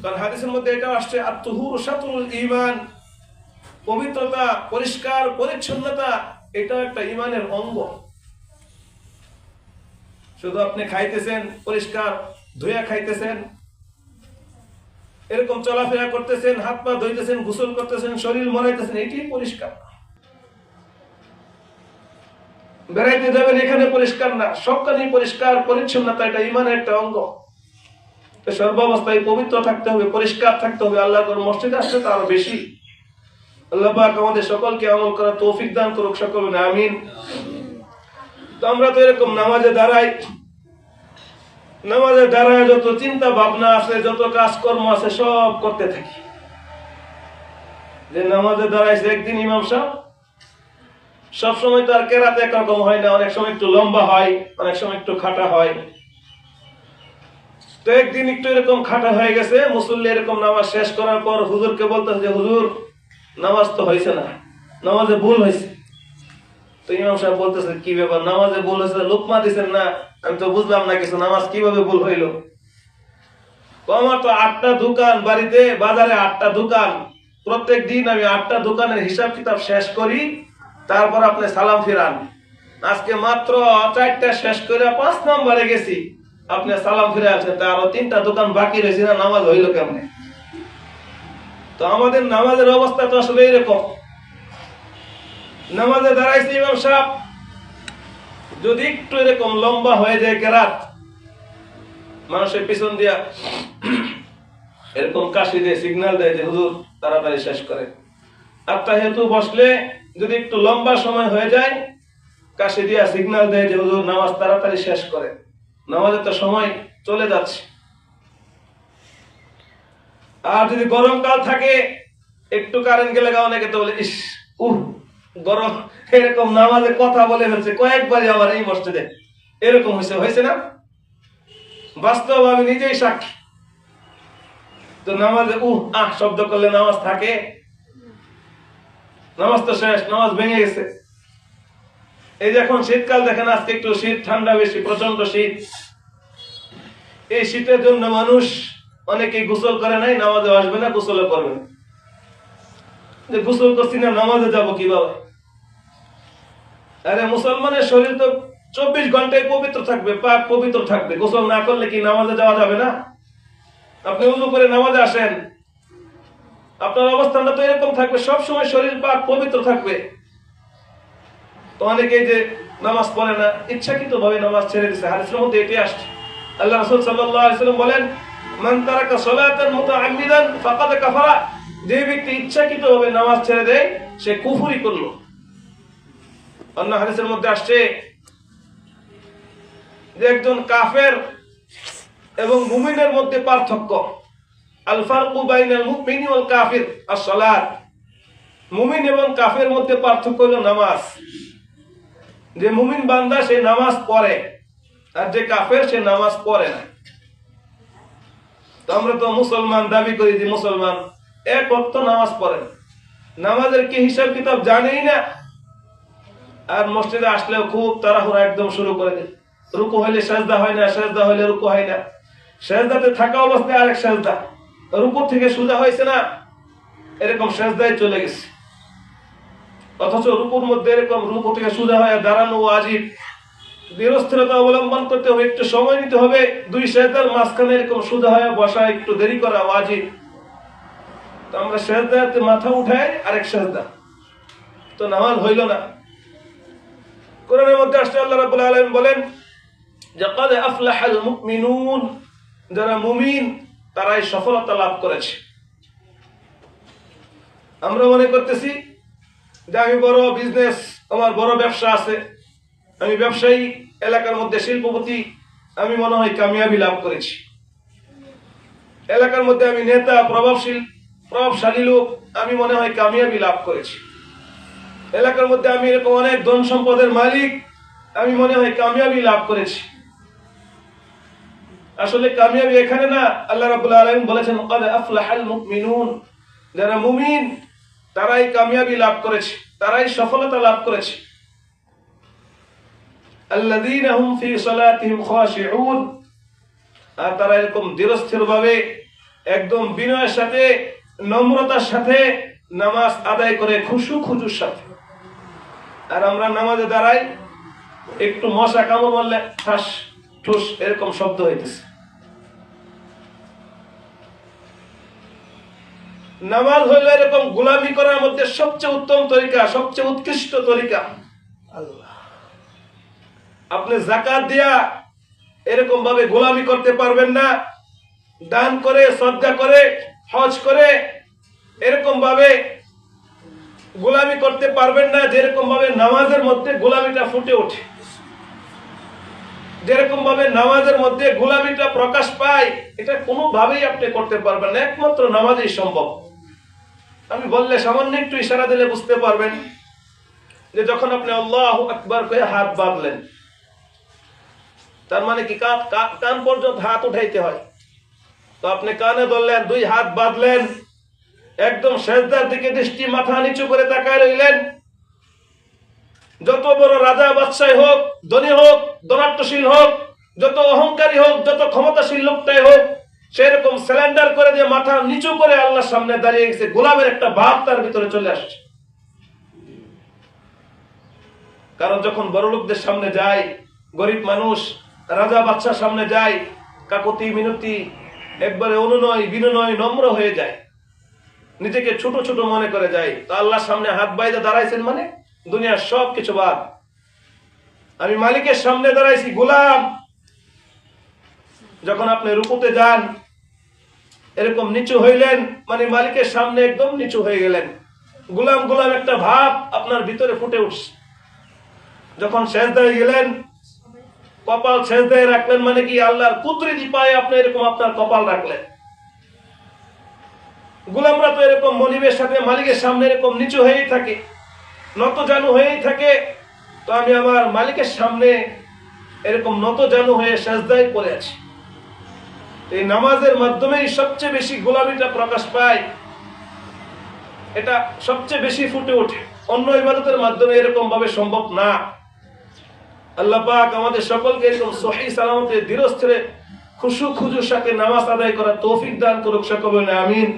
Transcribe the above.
কারণ হাদিসের মধ্যে এটা আসছে আত-তুহুর শাতরুল ঈমান, পবিত্রতা, পরিষ্কার পরিচ্ছন্নতা এটা একটা ঈমানের অঙ্গ। শুধু আপনি খাইতেছেন পরিষ্কার ধুইয়া খাইতেছেন, এরকম চলাফেরা করতেছেন, হাত পা ধুইতেছেন, গোসল করতেছেন, শরীর মরাইতেছেন, এটাই পরিষ্কার। বেড়াইতে যাবেন এখানে পরিষ্কার না, সবখানে পরিষ্কার পরিচ্ছন্নতা এটা ঈমানের একটা অঙ্গ। সর্বাবস্থায় পবিত্র থাকতে হবে, পরিষ্কার থাকতে হবে। আল্লাহর মসজিদে আসলে তো আরো বেশি। আল্লাহ পাক আমাদের সকলকে আমল করার তৌফিক দান করুক, সকল আমিন। তো আমরা তো এরকম নামাজে দাঁড়াই, নামাজে দাঁড়ায় যত চিন্তা ভাবনা আছে, যত কাজকর্ম আছে সব করতে থাকি। যে নামাজে দাঁড়াইছে একদিন ইমাম সাহেব, সবসময় তো আর কেরাত একরকম হয় না, অনেক সময় একটু লম্বা হয়, অনেক সময় একটু খাটা হয়। তো একদিন একটু এরকম খাটা হয়ে গেছে, মুসল্লি এরকম নামাজ শেষ করার পর হুজুরকে বলতেছে যে হুজুর নামাজ তো হয়েছে না, নামাজে ভুল হয়েছে। তো ইমাম সাহেব বলতেছে কি ব্যাপার, নামাজে ভুল হয়েছে, লোকমা দিচ্ছেন না, আমি তো বুঝলাম না কিছু, নামাজ কিভাবে ভুল হইলো? আমার তো 8টা দোকান, বাড়িতে বাজারে 8টা দোকান, প্রত্যেক দিন আমি 8টা দোকানের হিসাব কিতাব শেষ করি, তারপর আপনি সালাম ফিরান। আজকে মাত্র 4টা শেষ করে 5 নম্বরে গেছি, আপনি সালাম ফিরে আছেন, তা আরো 3টা দোকান বাকি রয়েছে না, নামাজ হইলো কেমনে? তো আমাদের নামাজের অবস্থা তো আসলে এরকম। নামাজে দাঁড়াইছে ইমাম সাহেব, যদি একটু এরকম লম্বা হয়ে যায় কেরাত, মানুষের পিছন দিয়া এরকম কাশি দিয়ে সিগন্যাল দেয় যে হুজুর তাড়াতাড়ি শেষ করে। আর তাহিয়াতু বসলে যদি একটু লম্বা সময় হয়ে যায়, কাশি দিয়া সিগন্যাল দেয় যে হুজুর নামাজ তাড়াতাড়ি শেষ করে, নামাজের তো সময় চলে যাচ্ছে। আর যদি গরমকাল থাকে, একটু কারেন্ট গেলে অনেকে তো বলে ইস গরম, এরকম নামাজে কথা বলে ফেলছে কয়েকবারই আবার এই মসজিদে, এরকম হয়েছে না? বাস্তব আমি নিজেই সাক্ষী। তো নামাজে শব্দ করলে নামাজ থাকে? নামাজ তো শেষ, নামাজ ভেঙে গেছে। এই যে এখন শীতকাল দেখেন, আজকে একটু শীত, ঠান্ডা বেশি, প্রচন্ড শীত। এই শীতের জন্য মানুষ অনেকেই গোসল করে নাই, নামাজে আসবে না, গোসল করবে না। যে গোসল করছি না, নামাজে যাব কিভাবে? আরে মুসলমানের শরীর তো 24 ঘন্টায় পবিত্র থাকবে, পাক পবিত্র থাকবে। গোসল না করলে কি নামাজে যাওয়া যাবে না? আপনি ওযু করে নামাজে আসেন, আপনার অবস্থানটা তো এরকম থাকবে, সব সময় শরীর পাক পবিত্র থাকবে। তো অনেকেই যে নামাজ পড়ে না, ইচ্ছাকৃতভাবে নামাজ ছেড়ে দিয়েছে। হাদিসের মধ্যে এটাই আসছে। আল্লাহ রাসূল সাল্লাল্লাহু আলাইহি ওয়াসাল্লাম বলেন, মান তারাকা সালাতান মুতাআম্মিদান ফাকাদ কাফারা, যে ব্যক্তি ইচ্ছাকৃতভাবে নামাজ ছেড়ে দেয় সে কুফরি করলো। অন্য হাদিসের মধ্যে আসছে যে একজন কাফের এবং মুমিনের মধ্যে পার্থক্য, আল ফারকু বাইনাল মুমিনি ওয়াল কাফির আস-সালাত। মুমিন এবং কাফের মধ্যে পার্থক্য হলো নামাজ। যে মুমিন বান্দা সে নামাজ পড়ে, আর যে কাফের সে নামাজ পড়ে না। তো আমরা তো মুসলমান দাবি করি যে মুসলমান, এক ওয়াক্ত নামাজ পড়ে, নামাজের কি হিসাব কিতাব জানেই না। আর মসজিদে আসলেও খুব তাড়াহুড়া একদম শুরু করে দেয়। রুকু হইলে সাজদা হয় না, সাজদা হইলে রুকু হয় না, সাজদাতে থাকা অবস্থায় আরেক সাজদা, রুকু থেকে সোজা হয়েছে না, এরকম সাজদায় চলে গেছে। অথচ রুকুর মধ্যে এরকম রুকু থেকে সোজা হয়ে দাঁড়ানো ওয়াজিব, ধীরস্থিরতা অবলম্বন করতে হবে, একটু সময় নিতে হবে। 2 সাজদার মাঝখানে এরকম সোজা হয়ে বসা, একটু দেরি করা ওয়াজিব। তো আমরা সাজদাতে মাথা উঠাই আরেক সাজদা, তো নামাজ হইল না। কোরআনের মধ্যে আসছে আল্লাহ রাব্বুল আলামিন বলেন যে ক্বাদ আফলাহাল মুমিনুন, যারা মুমিন তারাই সফলতা লাভ করেছে। আমরা মনে করতেছি যে আমি বড় বিজনেস, আমার বড় ব্যবসা আছে, আমি ব্যবসায়ী, এলাকার মধ্যে শিল্পপতি, আমি মনে হয় কামিয়াবি লাভ করেছি। এলাকার মধ্যে আমি নেতা, প্রভাবশালী লোক, আমি মনে হয় কামিয়াবি লাভ করেছি। এলাকার মধ্যে আমি এরকম অনেক ধন সম্পদের মালিক, আমি মনে হয় কামিয়াবি লাভ করেছি। আসলে কামিয়াবি এখানে না। আল্লাহ রাব্বুল আলামিন বলেছেন ক্বাদ আফলাহাল মুমিনুন, যারা মুমিন তারাই কামিয়াবি লাভ করেছে, তারাই সফলতা লাভ করেছে। আল্লাযীনা হুম ফি সালাতিহিম খাশিউন, আর তারা এরকম দৃঢ়স্থিরভাবে একদম বিনয়ের সাথে, নম্রতার সাথে নামাজ আদায় করে, খুশু খুজুর সাথে। আর আমরা নামাজে দাঁড়াই, একটু মশা কামড় মারলে ঠাস ঠুস এরকম শব্দ হইতেছে। নামাজ হইল এরকম গোলামি করার মধ্যে সবচেয়ে উত্তম তরিকা, সবচেয়ে উৎকৃষ্ট তরিকা। আল্লাহ, আপনি যাকাত দিয়া এরকম ভাবে গোলামি করতে পারবেন না, দান করে, সদকা করে, হজ করে এরকম ভাবে গোলামি করতে পারবেন না যেরকম ভাবে নামাজের মধ্যে গোলামিটা ফুটে ওঠে, যেরকম ভাবে নামাজের মধ্যে গোলামিটা প্রকাশ পায়। এটা কোনোভাবেই আপনি করতে পারবেন না, একমাত্র নামাজেই সম্ভব। আমি বললে সামান্য একটু ইশারা দিলে বুঝতে পারবেন যে যখন আপনি আল্লাহু আকবার করে হাত বাঁধলেন, তার মানে কি কান পর্যন্ত হাত উঠাইতে হয়। তো আপনি কানে ধরলেন, দুই হাত বাঁধলেন, একদম সেজদার দিকে দৃষ্টি, মাথা নিচু করে তাকায় রইলেন। যত বড় রাজা বাদশাহ হোক, ধনী হোক, ধনাট্যশীল হোক, যত অহংকারী হোক, যত ক্ষমতাশীল লোকটাই হোক, সেরকম সিলিন্ডার করে দিয়ে মাথা নিচু করে আল্লাহর সামনে দাঁড়িয়ে গেছে। গোলামের একটা ভাব তার ভিতরে চলে আসছে। কারণ যখন বড় লোকদের সামনে যায়, গরিব মানুষ রাজা বাদশার সামনে যায়, কাকুতি মিনতি, একবারে অনুনয় বিনয় নম্র হয়ে যায়, নিজেকে ছোট ছোট মনে করে যায়। তো আল্লাহর সামনে হাত বাইরে দাঁড়াইছেন মানে দুনিয়ার সব কিছু বাদ, আমি মালিকের সামনে দাঁড়াইছি, গোলাম। যখন আপনি রুকুতে যান, এরকম নিচু হইলেন মানে মালিকের সামনে একদম নিচু হয়ে গেলেন, গোলাম গোলাম একটা ভাব আপনার ভিতরে ফুটে উঠছে। যখন সেজদায় গেলেন, কপাল সেজদায় রাখলেন মানে কি আল্লাহর কুদরতি পায়ে আপনি এরকম আপনার কপাল রাখলেন। গোলামরা তো এরকম মনিবের সাথে মালিকের সামনে এরকম নিচু হয়েই থাকে, নত জানু হয়েই থাকে। তো আমি আমার মালিকের সামনে এরকম নত জানু হয়ে সেজদায় পড়ে আছি। এই নামাজের মাধ্যমেই সবচেয়ে বেশি গোলামিটা প্রকাশ পায়, এটা সবচেয়ে বেশি ফুটে ওঠে। অন্য ইবাদতের মাধ্যমে এরকম ভাবে সম্ভব না। আল্লাহ পাক আমাদের সকলকে এরকম সহিহ সালামতে ধীরস্থিরে খুশু খুজুর সাথে নামাজ আদায় করার তৌফিক দান করুক। সকলে আমিন।